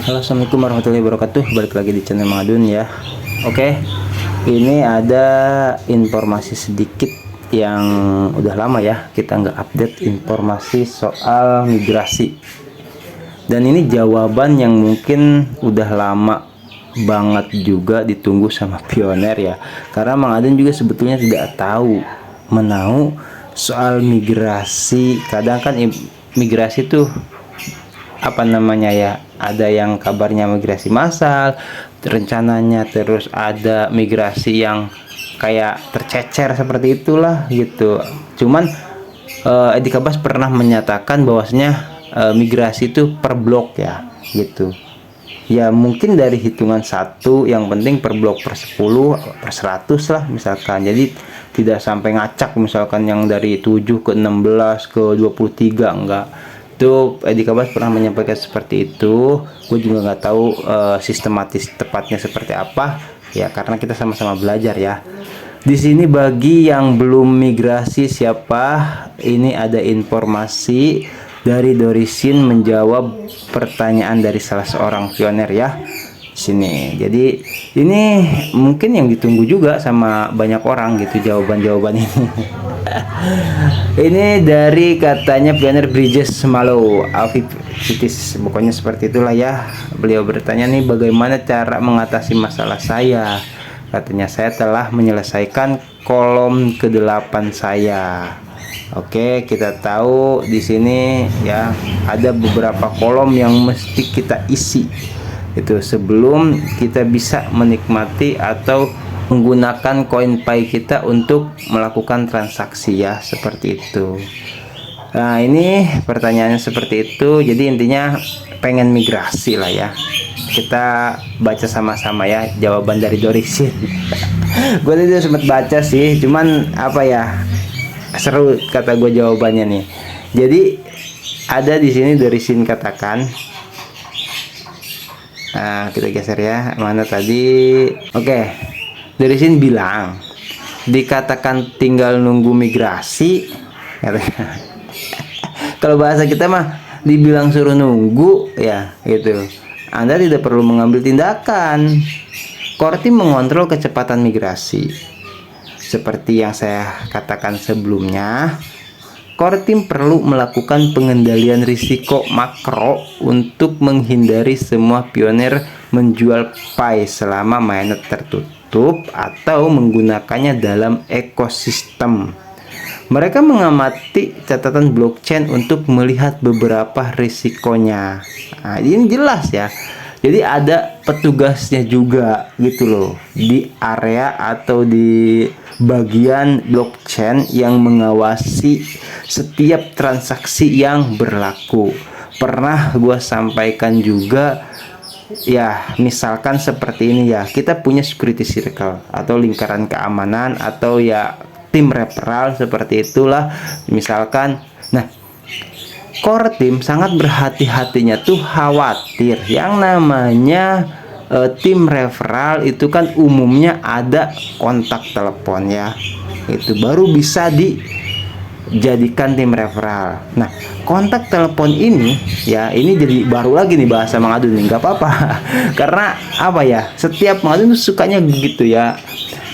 Halo, assalamualaikum warahmatullahi wabarakatuh. Balik lagi di channel Mangadun ya. Oke, ini ada informasi sedikit yang udah lama ya kita nggak update informasi soal migrasi. Dan ini jawaban yang mungkin udah lama banget juga ditunggu sama pioner ya. Karena Mangadun juga sebetulnya tidak tahu menau soal migrasi. Kadang kan migrasi tuh apa namanya ya, ada yang kabarnya migrasi massal rencananya, terus ada migrasi yang kayak tercecer seperti itulah gitu. Cuman Edi Kabas pernah menyatakan bahwasanya migrasi itu per blok ya gitu ya, mungkin dari hitungan satu, yang penting per blok per 10 per 100 lah misalkan, jadi tidak sampai ngacak misalkan yang dari 7 ke 16 ke 23, enggak. Itu Edi Kabas pernah menyampaikan seperti itu. Gue juga nggak tahu sistematis tepatnya seperti apa ya, karena kita sama-sama belajar ya. Di sini bagi yang belum migrasi siapa, ini ada informasi dari Dorisin menjawab pertanyaan dari salah seorang pioner ya sini. Jadi ini mungkin yang ditunggu juga sama banyak orang gitu, jawaban-jawaban ini. Ini dari katanya pioner Bridges Malo Alvitis, pokoknya seperti itulah ya. Beliau bertanya nih, bagaimana cara mengatasi masalah saya. Katanya saya telah menyelesaikan kolom ke-8 saya. Oke, kita tahu di sini ya ada beberapa kolom yang mesti kita isi itu sebelum kita bisa menikmati atau menggunakan CoinPay kita untuk melakukan transaksi ya, seperti itu. Nah, ini pertanyaannya seperti itu. Jadi intinya pengen migrasi lah ya. Kita baca sama-sama ya jawaban dari Dorisin. Gue tadi sempat baca sih, cuman apa ya, seru kata gue jawabannya nih. Jadi ada di sini Dorisin katakan, nah kita geser ya, mana tadi. Oke, Dorisin bilang dikatakan tinggal nunggu migrasi. Kalau bahasa kita mah dibilang suruh nunggu ya gitu. Anda tidak perlu mengambil tindakan. Core team mengontrol kecepatan migrasi. Seperti yang saya katakan sebelumnya, core team perlu melakukan pengendalian risiko makro untuk menghindari semua pioner menjual Pi selama mainnet tertutup atau menggunakannya dalam ekosistem. Mereka mengamati catatan blockchain untuk melihat beberapa risikonya. Nah, ini jelas ya. Jadi ada petugasnya juga gitu loh di area atau di bagian blockchain yang mengawasi setiap transaksi yang berlaku. Pernah gue sampaikan juga ya, misalkan seperti ini ya, kita punya security circle atau lingkaran keamanan atau ya tim referral seperti itulah misalkan. Nah, core team sangat berhati-hatinya tuh khawatir yang namanya tim referral itu kan umumnya ada kontak telepon ya, itu baru bisa dijadikan tim referral. Nah, kontak telepon ini ya, ini jadi baru lagi nih bahasa Mangadun nih, nggak apa-apa. Karena apa ya, setiap Mangadun tuh sukanya begitu ya,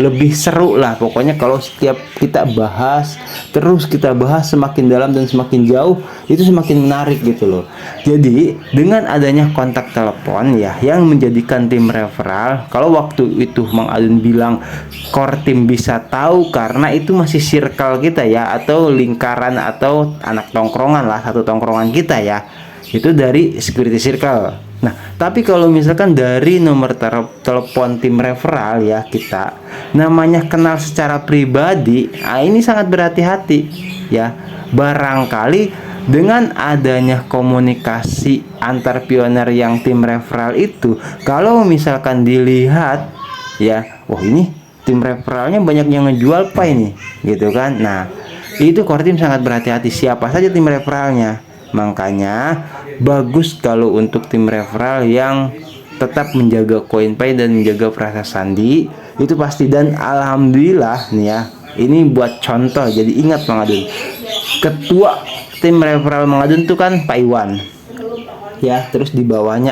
lebih seru lah pokoknya kalau setiap kita bahas, terus kita bahas semakin dalam dan semakin jauh, itu semakin menarik gitu loh. Jadi dengan adanya kontak telepon ya yang menjadikan tim referral, kalau waktu itu Mang Adun bilang core team bisa tahu karena itu masih circle kita ya, atau lingkaran atau anak tongkrongan lah, satu tongkrongan kita ya, itu dari security circle. Nah, tapi kalau misalkan dari nomor telepon tim referral ya, kita namanya kenal secara pribadi, nah ini sangat berhati-hati ya. Barangkali dengan adanya komunikasi antar pioner yang tim referral itu, kalau misalkan dilihat ya, wah ini tim referralnya banyak yang ngejual Pi nih gitu kan. Nah, itu core team sangat berhati-hati siapa saja tim referralnya. Makanya bagus kalau untuk tim referral yang tetap menjaga CoinPay dan menjaga frasa sandi itu pasti. Dan alhamdulillah nih ya, ini buat contoh, jadi ingat Mang Adun, ketua tim referral Mang Adun tuh kan Pak Iwan ya, terus di bawahnya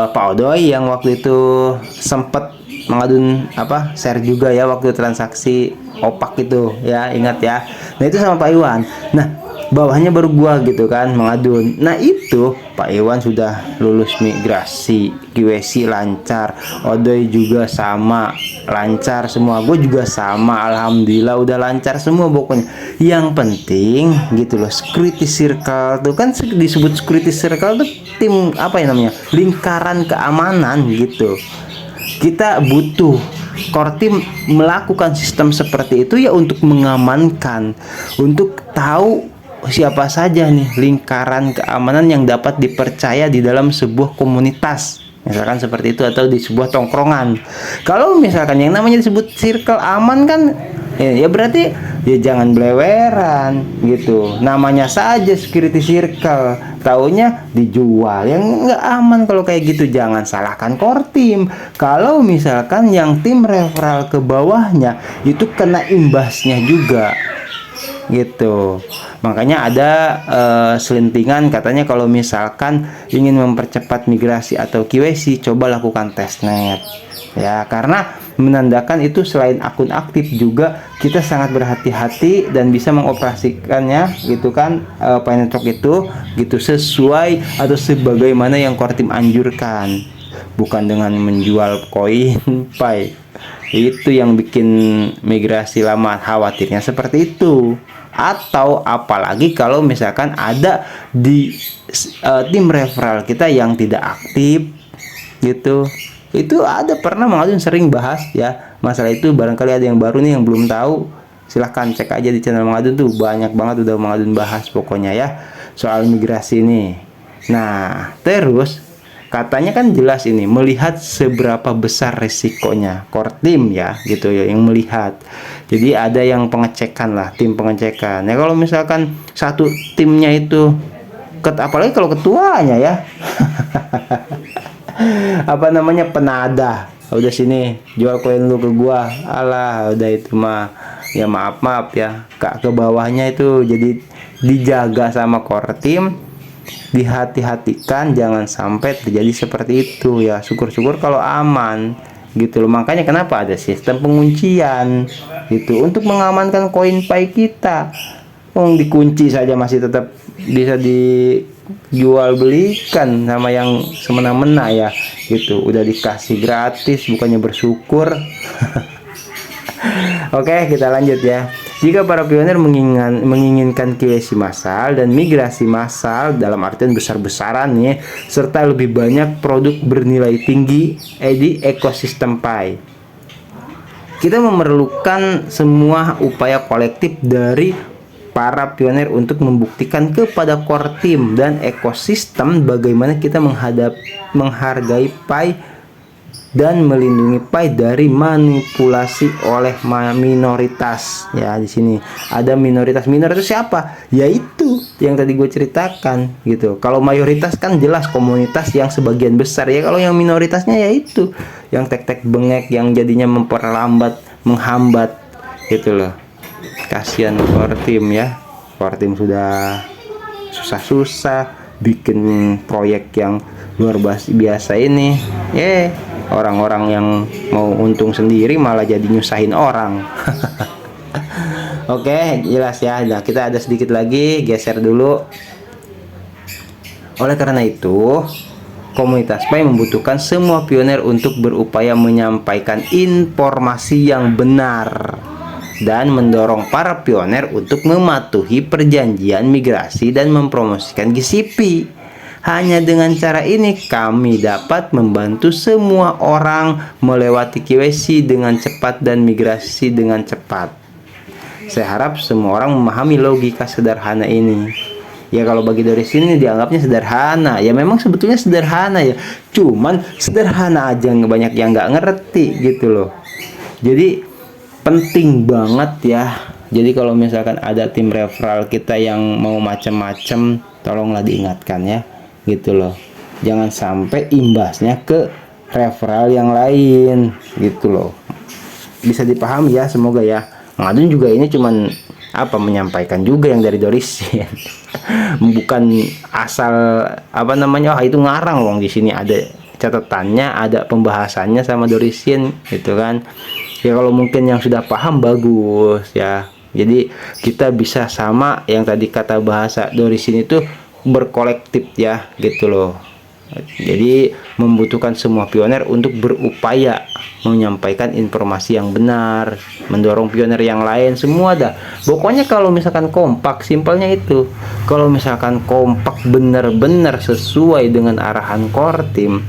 Pak Odoy yang waktu itu sempet mengadun share juga ya waktu transaksi opak itu ya, ingat ya. Nah itu sama Pak Iwan. Nah bawahnya baru gua gitu kan mengadun. Nah itu Pak Iwan sudah lulus migrasi, QC lancar, Odoy juga sama lancar semua, gue juga sama, alhamdulillah udah lancar semua pokoknya. Yang penting gitu loh, security circle tuh kan disebut security circle tuh tim apa ya namanya, lingkaran keamanan gitu. Kita butuh core team melakukan sistem seperti itu ya untuk mengamankan, untuk tahu siapa saja nih lingkaran keamanan yang dapat dipercaya di dalam sebuah komunitas, misalkan seperti itu, atau di sebuah tongkrongan. Kalau misalkan yang namanya disebut circle aman kan ya berarti ya jangan beleweran gitu, namanya saja security circle, taunya dijual, yang nggak aman. Kalau kayak gitu jangan salahkan core team. Kalau misalkan yang tim referral ke bawahnya itu kena imbasnya juga gitu. Makanya ada selentingan katanya kalau misalkan ingin mempercepat migrasi atau QC, coba lakukan testnet ya, karena menandakan itu selain akun aktif juga kita sangat berhati-hati dan bisa mengoperasikannya gitu kan, Pinetrock itu gitu sesuai atau sebagaimana yang core team anjurkan, bukan dengan menjual koin Pi. Itu yang bikin migrasi lama, khawatirnya seperti itu. Atau apalagi kalau misalkan ada di tim referral kita yang tidak aktif gitu. Itu ada pernah mengadun, sering bahas ya masalah itu. Barangkali ada yang baru nih yang belum tahu, silahkan cek aja di channel mengadun tuh, banyak banget udah mengadun bahas pokoknya ya soal migrasi ini. Nah terus katanya kan jelas ini melihat seberapa besar resikonya core team ya gitu ya, yang melihat. Jadi ada yang pengecekan lah, tim pengecekan ya. Kalau misalkan satu timnya itu apalagi kalau ketuanya ya apa namanya, penada, udah sini jual koin lu ke gua, alah udah itu mah ya maaf ya kak, ke bawahnya itu jadi dijaga sama core team, dihati-hatikan jangan sampai terjadi seperti itu ya. Syukur-syukur kalau aman gitu loh. Makanya kenapa ada sistem penguncian gitu, untuk mengamankan koin Pi kita. Dikunci saja masih tetap bisa dijual belikan sama yang semena-mena ya gitu, udah dikasih gratis bukannya bersyukur. Oke, kita lanjut ya. Jika para pionir menginginkan QC massal dan migrasi massal dalam artian besar-besaran nih, serta lebih banyak produk bernilai tinggi di ekosistem Pi, kita memerlukan semua upaya kolektif dari para pionir untuk membuktikan kepada core team dan ekosistem bagaimana kita menghargai Pi dan melindungi Pi dari manipulasi oleh minoritas ya. Di sini ada minoritas siapa? Yaitu yang tadi gue ceritakan gitu. Kalau mayoritas kan jelas komunitas yang sebagian besar ya. Kalau yang minoritasnya yaitu yang tek-tek bengek, yang jadinya memperlambat, menghambat gitu loh. Kasihan core team ya. Core team sudah susah-susah bikin proyek yang luar biasa ini, orang-orang yang mau untung sendiri malah jadi nyusahin orang. Oke, jelas ya. Nah, kita ada sedikit lagi, geser dulu. Oleh karena itu, komunitas Pi membutuhkan semua pionir untuk berupaya menyampaikan informasi yang benar dan mendorong para pionir untuk mematuhi perjanjian migrasi dan mempromosikan GCP. Hanya dengan cara ini kami dapat membantu semua orang melewati QC dengan cepat dan migrasi dengan cepat. Saya harap semua orang memahami logika sederhana ini. Ya kalau bagi dari sini dianggapnya sederhana. Ya memang sebetulnya sederhana ya. Cuman sederhana aja banyak yang nggak ngerti gitu loh. Jadi penting banget ya. Jadi kalau misalkan ada tim referral kita yang mau macam-macam, tolonglah diingatkan ya gitu loh. Jangan sampai imbasnya ke referral yang lain gitu loh. Bisa dipahami ya, semoga ya. Mang Adun juga ini cuman menyampaikan juga yang dari Dorisen. Bukan asal oh itu ngarang wong, di sini ada catatannya, ada pembahasannya sama Dorisen gitu kan. Ya kalau mungkin yang sudah paham bagus ya. Jadi kita bisa sama yang tadi kata bahasa Dorisen itu berkolektif ya gitu loh. Jadi membutuhkan semua pioner untuk berupaya menyampaikan informasi yang benar, mendorong pioner yang lain semua dah. Pokoknya kalau misalkan kompak, simpelnya itu. Kalau misalkan kompak benar-benar sesuai dengan arahan Kortim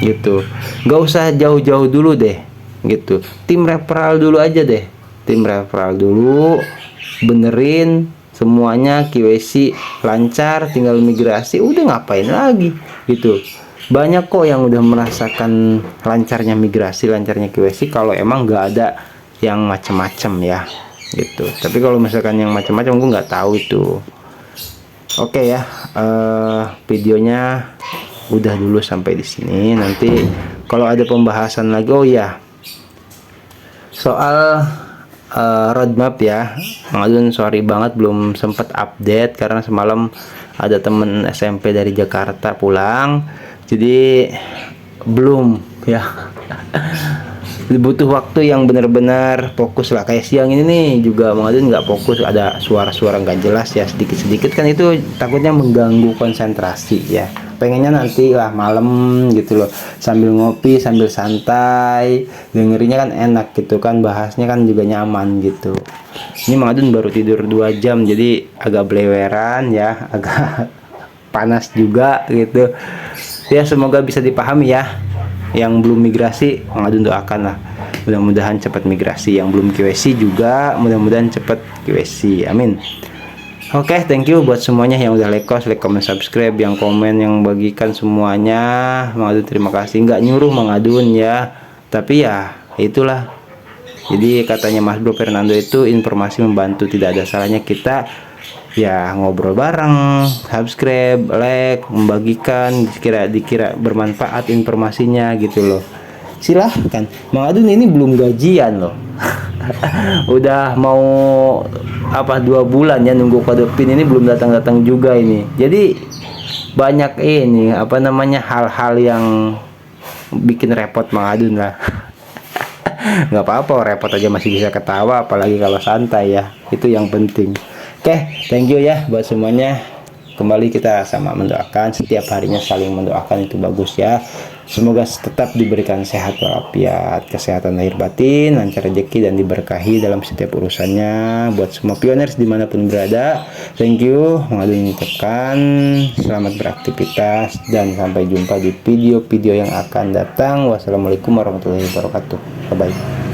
gitu. Gak usah jauh-jauh dulu deh gitu. Tim referral dulu aja deh. Tim referral dulu, benerin semuanya, KYC lancar, tinggal migrasi, udah ngapain lagi gitu. Banyak kok yang udah merasakan lancarnya migrasi, lancarnya KYC kalau emang nggak ada yang macem-macem ya gitu. Tapi kalau misalkan yang macem-macem gue nggak tahu itu. Oke ya, videonya udah dulu sampai di sini. Nanti kalau ada pembahasan lagi, oh ya, soal roadmap ya, Mang Adun sorry banget belum sempat update karena semalam ada temen SMP dari Jakarta pulang, jadi belum ya. Butuh waktu yang benar-benar fokus lah. Kayak siang ini nih juga Mang Adun nggak fokus, ada suara-suara nggak jelas ya, sedikit-sedikit kan itu takutnya mengganggu konsentrasi ya. Pengennya nanti lah malam gitu loh, sambil ngopi sambil santai, dengerinnya kan enak gitu kan, bahasnya kan juga nyaman gitu. Ini Mang Adun baru tidur 2 jam jadi agak beleweran ya, agak panas juga gitu ya. Semoga bisa dipahami ya. Yang belum migrasi, Mang Adun doakan lah mudah-mudahan cepat migrasi. Yang belum KYC juga mudah-mudahan cepat KYC, amin. Oke, thank you buat semuanya yang udah like, comment, subscribe, yang komen, yang bagikan semuanya. Mang Adun terima kasih. Nggak nyuruh Mang Adun ya, tapi ya itulah. Jadi katanya Mas Bro Fernando itu informasi membantu, tidak ada salahnya kita ya ngobrol bareng, subscribe, like, membagikan, dikira bermanfaat informasinya gitu loh. Silahkan. Mang Adun ini belum gajian loh. Udah mau 2 bulan ya nunggu kode pin ini belum datang juga ini. Jadi banyak ini hal-hal yang bikin repot Mang Adun lah. Nggak apa-apa, repot aja masih bisa ketawa, apalagi kalau santai ya, itu yang penting. Oke, thank you ya buat semuanya. Kembali kita sama mendoakan, setiap harinya saling mendoakan, itu bagus ya. Semoga tetap diberikan sehat walafiat, kesehatan lahir batin, lancar rezeki dan diberkahi dalam setiap urusannya. Buat semua pioners dimanapun berada, thank you. Mang Adun mengucapkan selamat beraktivitas dan sampai jumpa di video-video yang akan datang. Wassalamualaikum warahmatullahi wabarakatuh. Bye bye.